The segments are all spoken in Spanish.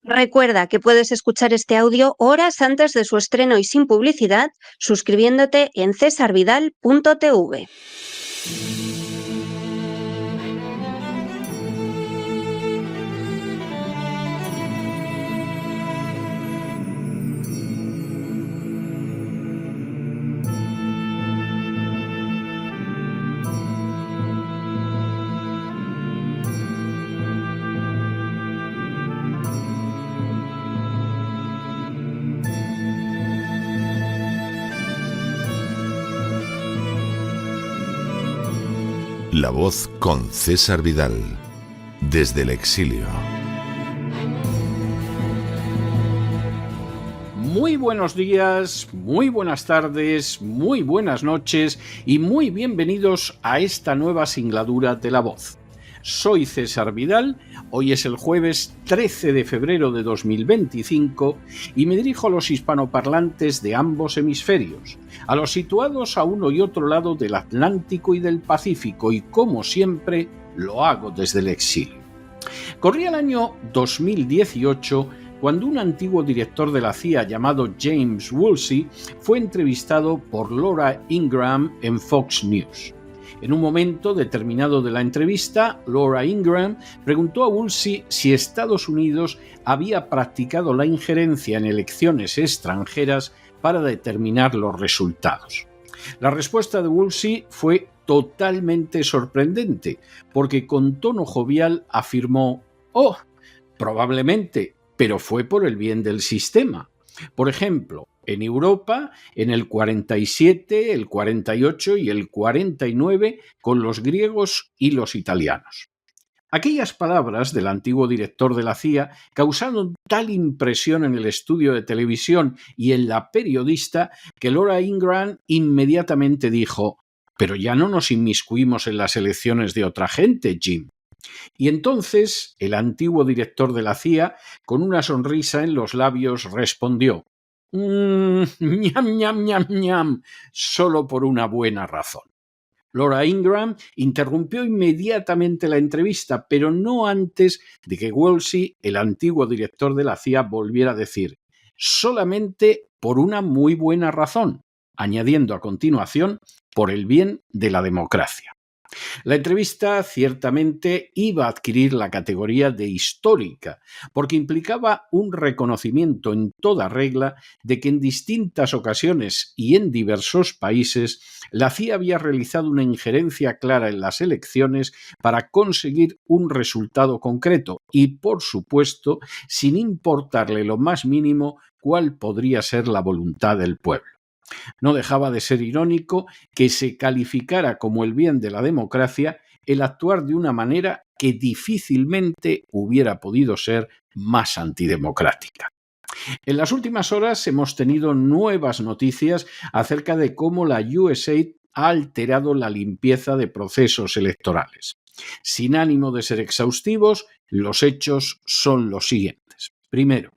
Recuerda que puedes escuchar este audio horas antes de su estreno y sin publicidad suscribiéndote en cesarvidal.tv. La Voz con César Vidal, desde el exilio. Muy buenos días, muy buenas tardes, muy buenas noches y muy bienvenidos a esta nueva singladura de La Voz. Soy César Vidal, hoy es el jueves 13 de febrero de 2025 y me dirijo a los hispanoparlantes de ambos hemisferios, a los situados a uno y otro lado del Atlántico y del Pacífico y, como siempre, lo hago desde el exilio. Corría el año 2018 cuando un antiguo director de la CIA llamado James Woolsey fue entrevistado por Laura Ingraham en Fox News. En un momento determinado de la entrevista, Laura Ingraham preguntó a Woolsey si Estados Unidos había practicado la injerencia en elecciones extranjeras para determinar los resultados. La respuesta de Woolsey fue totalmente sorprendente, porque con tono jovial afirmó: «Oh, probablemente, pero fue por el bien del sistema. Por ejemplo, en Europa, en el 47, el 48 y el 49, con los griegos y los italianos». Aquellas palabras del antiguo director de la CIA causaron tal impresión en el estudio de televisión y en la periodista que Laura Ingraham inmediatamente dijo: «Pero ya no nos inmiscuimos en las elecciones de otra gente, Jim». Y entonces el antiguo director de la CIA, con una sonrisa en los labios, respondió: ñam, ñam, ñam, ñam, solo por una buena razón». Laura Ingraham interrumpió inmediatamente la entrevista, pero no antes de que Woolsey, el antiguo director de la CIA, volviera a decir: «solamente por una muy buena razón», añadiendo a continuación: «por el bien de la democracia». La entrevista ciertamente iba a adquirir la categoría de histórica, porque implicaba un reconocimiento en toda regla de que en distintas ocasiones y en diversos países la CIA había realizado una injerencia clara en las elecciones para conseguir un resultado concreto y, por supuesto, sin importarle lo más mínimo cuál podría ser la voluntad del pueblo. No dejaba de ser irónico que se calificara como el bien de la democracia el actuar de una manera que difícilmente hubiera podido ser más antidemocrática. En las últimas horas hemos tenido nuevas noticias acerca de cómo la USAID ha alterado la limpieza de procesos electorales. Sin ánimo de ser exhaustivos, los hechos son los siguientes. Primero,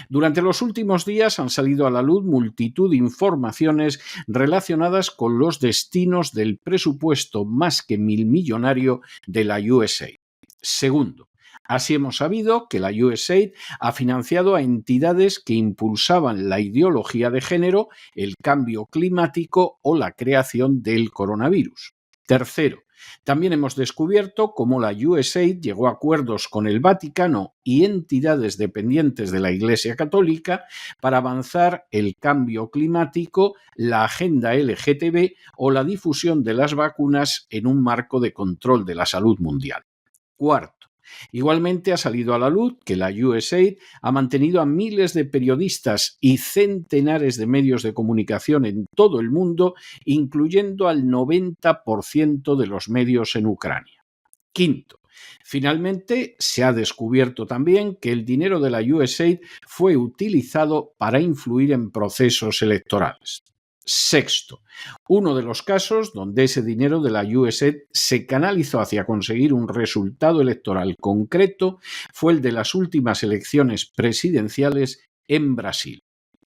durante los últimos días han salido a la luz multitud de informaciones relacionadas con los destinos del presupuesto más que milmillonario de la USAID. Segundo, así hemos sabido que la USAID ha financiado a entidades que impulsaban la ideología de género, el cambio climático o la creación del coronavirus. Tercero, también hemos descubierto cómo la USAID llegó a acuerdos con el Vaticano y entidades dependientes de la Iglesia Católica para avanzar el cambio climático, la agenda LGTB o la difusión de las vacunas en un marco de control de la salud mundial. Cuarto, igualmente ha salido a la luz que la USAID ha mantenido a miles de periodistas y centenares de medios de comunicación en todo el mundo, incluyendo al 90% de los medios en Ucrania. Quinto, finalmente se ha descubierto también que el dinero de la USAID fue utilizado para influir en procesos electorales. Sexto, uno de los casos donde ese dinero de la USAID se canalizó hacia conseguir un resultado electoral concreto fue el de las últimas elecciones presidenciales en Brasil.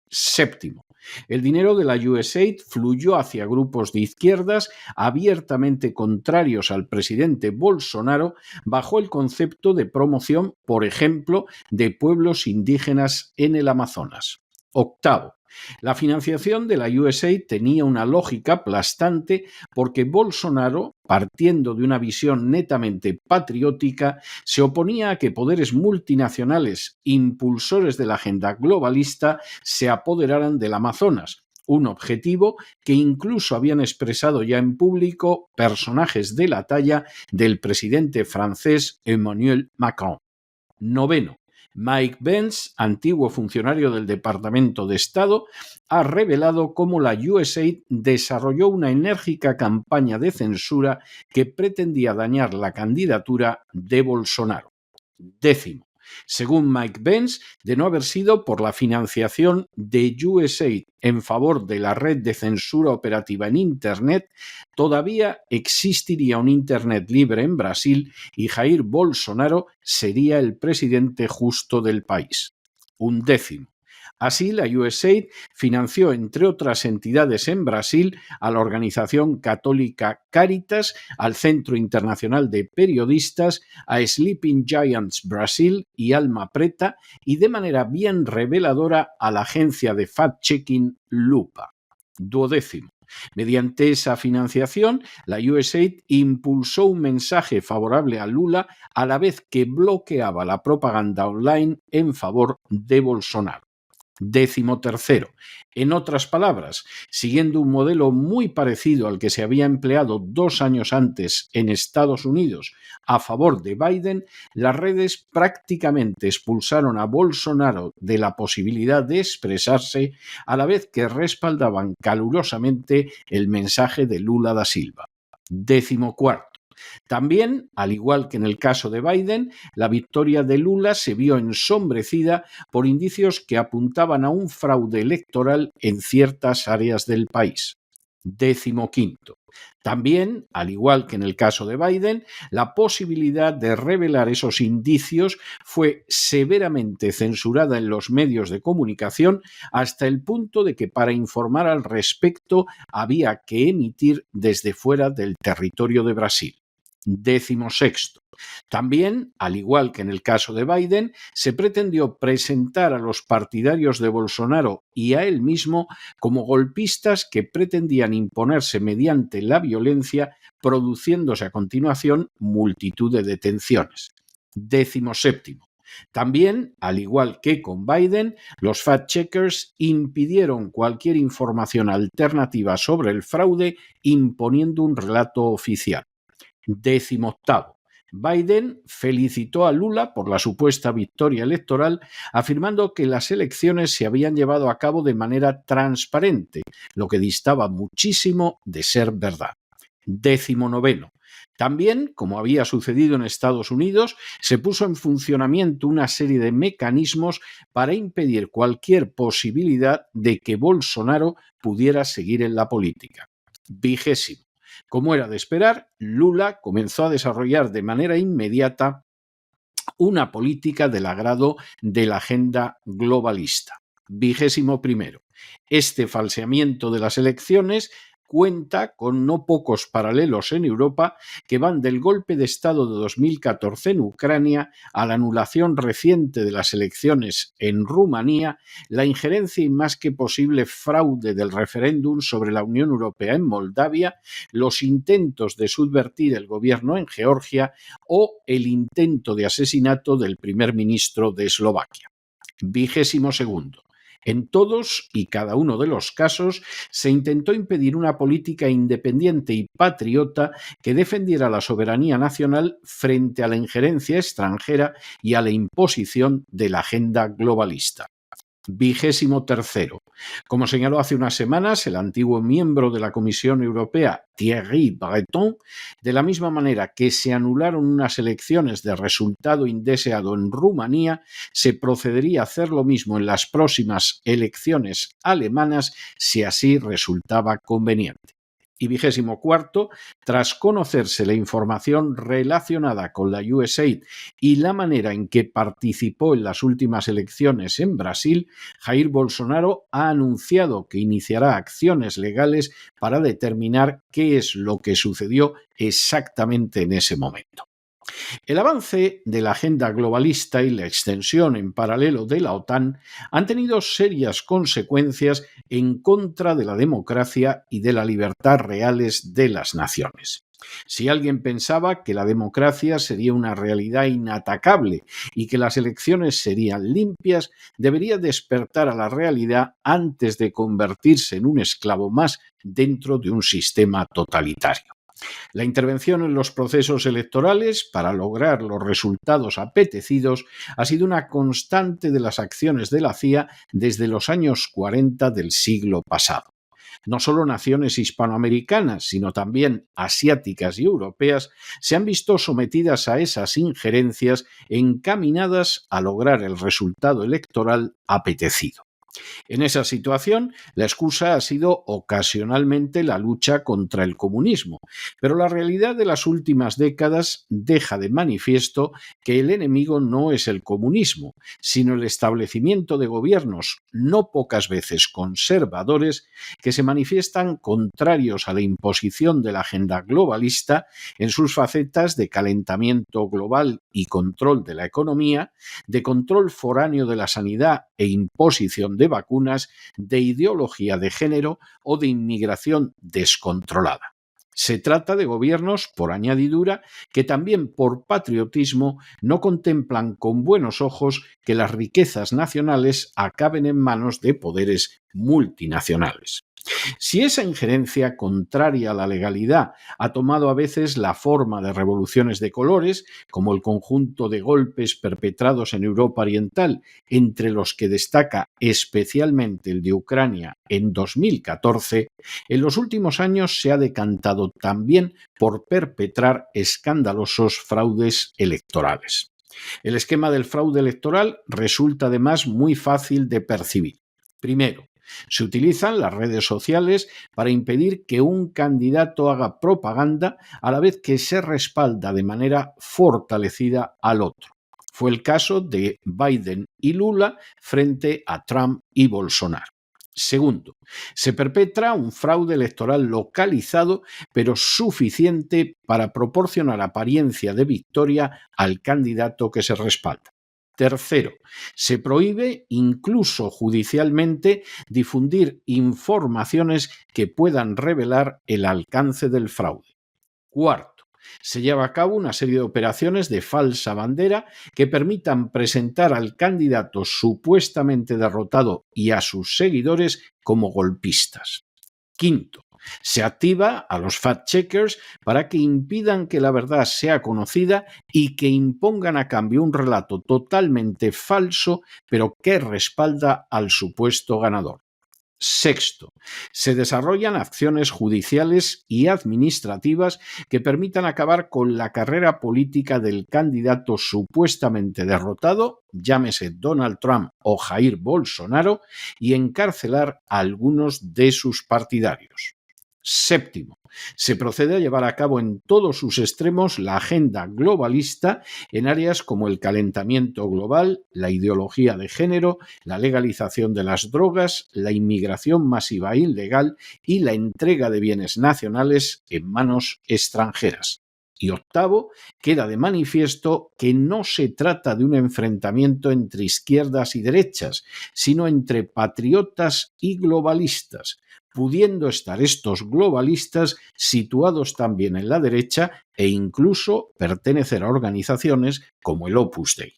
Séptimo, el dinero de la USAID fluyó hacia grupos de izquierdas abiertamente contrarios al presidente Bolsonaro bajo el concepto de promoción, por ejemplo, de pueblos indígenas en el Amazonas. Octavo, la financiación de la USAID tenía una lógica aplastante porque Bolsonaro, partiendo de una visión netamente patriótica, se oponía a que poderes multinacionales, impulsores de la agenda globalista, se apoderaran del Amazonas, un objetivo que incluso habían expresado ya en público personajes de la talla del presidente francés Emmanuel Macron. Noveno, Mike Pence, antiguo funcionario del Departamento de Estado, ha revelado cómo la USAID desarrolló una enérgica campaña de censura que pretendía dañar la candidatura de Bolsonaro. Décimo, según Mike Pence, de no haber sido por la financiación de USAID en favor de la red de censura operativa en Internet, todavía existiría un Internet libre en Brasil y Jair Bolsonaro sería el presidente justo del país. Undécimo. Así, la USAID financió, entre otras entidades en Brasil, a la organización católica Cáritas, al Centro Internacional de Periodistas, a Sleeping Giants Brasil y Alma Preta, y de manera bien reveladora a la agencia de fact-checking Lupa. Duodécimo. Mediante esa financiación, la USAID impulsó un mensaje favorable a Lula a la vez que bloqueaba la propaganda online en favor de Bolsonaro. Décimo tercero. En otras palabras, siguiendo un modelo muy parecido al que se había empleado 2 años antes en Estados Unidos a favor de Biden, las redes prácticamente expulsaron a Bolsonaro de la posibilidad de expresarse a la vez que respaldaban calurosamente el mensaje de Lula da Silva. Décimo cuarto. También, al igual que en el caso de Biden, la victoria de Lula se vio ensombrecida por indicios que apuntaban a un fraude electoral en ciertas áreas del país. Décimo quinto. También, al igual que en el caso de Biden, la posibilidad de revelar esos indicios fue severamente censurada en los medios de comunicación hasta el punto de que para informar al respecto había que emitir desde fuera del territorio de Brasil. Décimo sexto. También, al igual que en el caso de Biden, se pretendió presentar a los partidarios de Bolsonaro y a él mismo como golpistas que pretendían imponerse mediante la violencia, produciéndose a continuación multitud de detenciones. Décimo séptimo. También, al igual que con Biden, los fact-checkers impidieron cualquier información alternativa sobre el fraude imponiendo un relato oficial. Décimo octavo. Biden felicitó a Lula por la supuesta victoria electoral, afirmando que las elecciones se habían llevado a cabo de manera transparente, lo que distaba muchísimo de ser verdad. Décimo noveno. También, como había sucedido en Estados Unidos, se puso en funcionamiento una serie de mecanismos para impedir cualquier posibilidad de que Bolsonaro pudiera seguir en la política. Vigésimo. Como era de esperar, Lula comenzó a desarrollar de manera inmediata una política del agrado de la agenda globalista. Vigésimo primero. Este falseamiento de las elecciones cuenta con no pocos paralelos en Europa que van del golpe de Estado de 2014 en Ucrania a la anulación reciente de las elecciones en Rumanía, la injerencia y más que posible fraude del referéndum sobre la Unión Europea en Moldavia, los intentos de subvertir el gobierno en Georgia o el intento de asesinato del primer ministro de Eslovaquia. Vigésimo segundo. En todos y cada uno de los casos se intentó impedir una política independiente y patriota que defendiera la soberanía nacional frente a la injerencia extranjera y a la imposición de la agenda globalista. Vigésimo tercero. Como señaló hace unas semanas el antiguo miembro de la Comisión Europea, Thierry Breton, de la misma manera que se anularon unas elecciones de resultado indeseado en Rumanía, se procedería a hacer lo mismo en las próximas elecciones alemanas si así resultaba conveniente. Y 24º, tras conocerse la información relacionada con la USAID y la manera en que participó en las últimas elecciones en Brasil, Jair Bolsonaro ha anunciado que iniciará acciones legales para determinar qué es lo que sucedió exactamente en ese momento. El avance de la agenda globalista y la extensión en paralelo de la OTAN han tenido serias consecuencias en contra de la democracia y de la libertad reales de las naciones. Si alguien pensaba que la democracia sería una realidad inatacable y que las elecciones serían limpias, debería despertar a la realidad antes de convertirse en un esclavo más dentro de un sistema totalitario. La intervención en los procesos electorales para lograr los resultados apetecidos ha sido una constante de las acciones de la CIA desde los años 40 del siglo pasado. No solo naciones hispanoamericanas, sino también asiáticas y europeas se han visto sometidas a esas injerencias encaminadas a lograr el resultado electoral apetecido. En esa situación, la excusa ha sido ocasionalmente la lucha contra el comunismo, pero la realidad de las últimas décadas deja de manifiesto que el enemigo no es el comunismo, sino el establecimiento de gobiernos, no pocas veces conservadores, que se manifiestan contrarios a la imposición de la agenda globalista en sus facetas de calentamiento global y control de la economía, de control foráneo de la sanidad e imposición de vacunas, de ideología de género o de inmigración descontrolada. Se trata de gobiernos, por añadidura, que también por patriotismo no contemplan con buenos ojos que las riquezas nacionales acaben en manos de poderes multinacionales. Si esa injerencia contraria a la legalidad ha tomado a veces la forma de revoluciones de colores, como el conjunto de golpes perpetrados en Europa Oriental, entre los que destaca especialmente el de Ucrania en 2014, en los últimos años se ha decantado también por perpetrar escandalosos fraudes electorales. El esquema del fraude electoral resulta además muy fácil de percibir. Primero, se utilizan las redes sociales para impedir que un candidato haga propaganda a la vez que se respalda de manera fortalecida al otro. Fue el caso de Biden y Lula frente a Trump y Bolsonaro. Segundo, se perpetra un fraude electoral localizado, pero suficiente para proporcionar apariencia de victoria al candidato que se respalda. Tercero, se prohíbe, incluso judicialmente, difundir informaciones que puedan revelar el alcance del fraude. Cuarto, se lleva a cabo una serie de operaciones de falsa bandera que permitan presentar al candidato supuestamente derrotado y a sus seguidores como golpistas. Quinto, se activa a los fact-checkers para que impidan que la verdad sea conocida y que impongan a cambio un relato totalmente falso, pero que respalda al supuesto ganador. Sexto, se desarrollan acciones judiciales y administrativas que permitan acabar con la carrera política del candidato supuestamente derrotado, llámese Donald Trump o Jair Bolsonaro, y encarcelar a algunos de sus partidarios. Séptimo, se procede a llevar a cabo en todos sus extremos la agenda globalista en áreas como el calentamiento global, la ideología de género, la legalización de las drogas, la inmigración masiva e ilegal y la entrega de bienes nacionales en manos extranjeras. Y octavo, queda de manifiesto que no se trata de un enfrentamiento entre izquierdas y derechas, sino entre patriotas y globalistas, pudiendo estar estos globalistas situados también en la derecha e incluso pertenecer a organizaciones como el Opus Dei.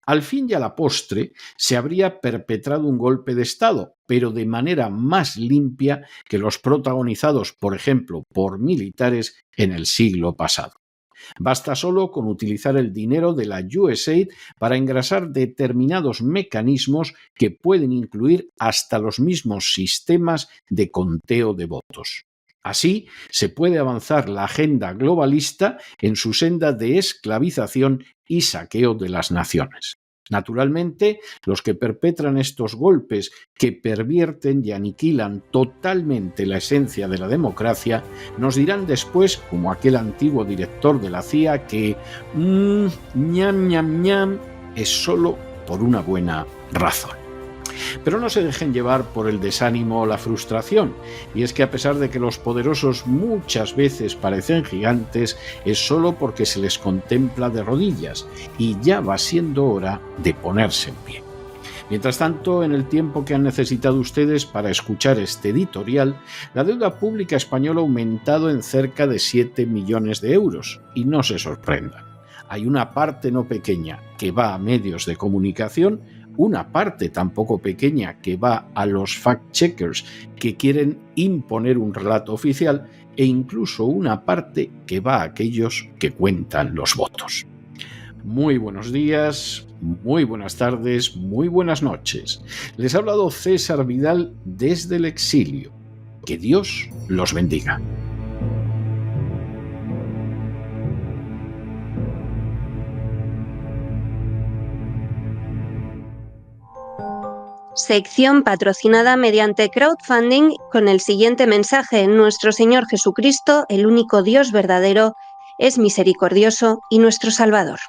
Al fin y a la postre se habría perpetrado un golpe de Estado, pero de manera más limpia que los protagonizados, por ejemplo, por militares en el siglo pasado. Basta solo con utilizar el dinero de la USAID para engrasar determinados mecanismos que pueden incluir hasta los mismos sistemas de conteo de votos. Así, se puede avanzar la agenda globalista en su senda de esclavización y saqueo de las naciones. Naturalmente, los que perpetran estos golpes, que pervierten y aniquilan totalmente la esencia de la democracia, nos dirán después, como aquel antiguo director de la CIA, que ñam, ñam, ñam, es solo por una buena razón. Pero no se dejen llevar por el desánimo o la frustración, y es que a pesar de que los poderosos muchas veces parecen gigantes, es solo porque se les contempla de rodillas, y ya va siendo hora de ponerse en pie. Mientras tanto, en el tiempo que han necesitado ustedes para escuchar este editorial, la deuda pública española ha aumentado en cerca de 7 millones de euros, y no se sorprendan. Hay una parte no pequeña que va a medios de comunicación, una parte tampoco pequeña que va a los fact-checkers que quieren imponer un relato oficial e incluso una parte que va a aquellos que cuentan los votos. Muy buenos días, muy buenas tardes, muy buenas noches. Les ha hablado César Vidal desde el exilio. Que Dios los bendiga. Sección patrocinada mediante crowdfunding con el siguiente mensaje: Nuestro Señor Jesucristo, el único Dios verdadero, es misericordioso y nuestro Salvador.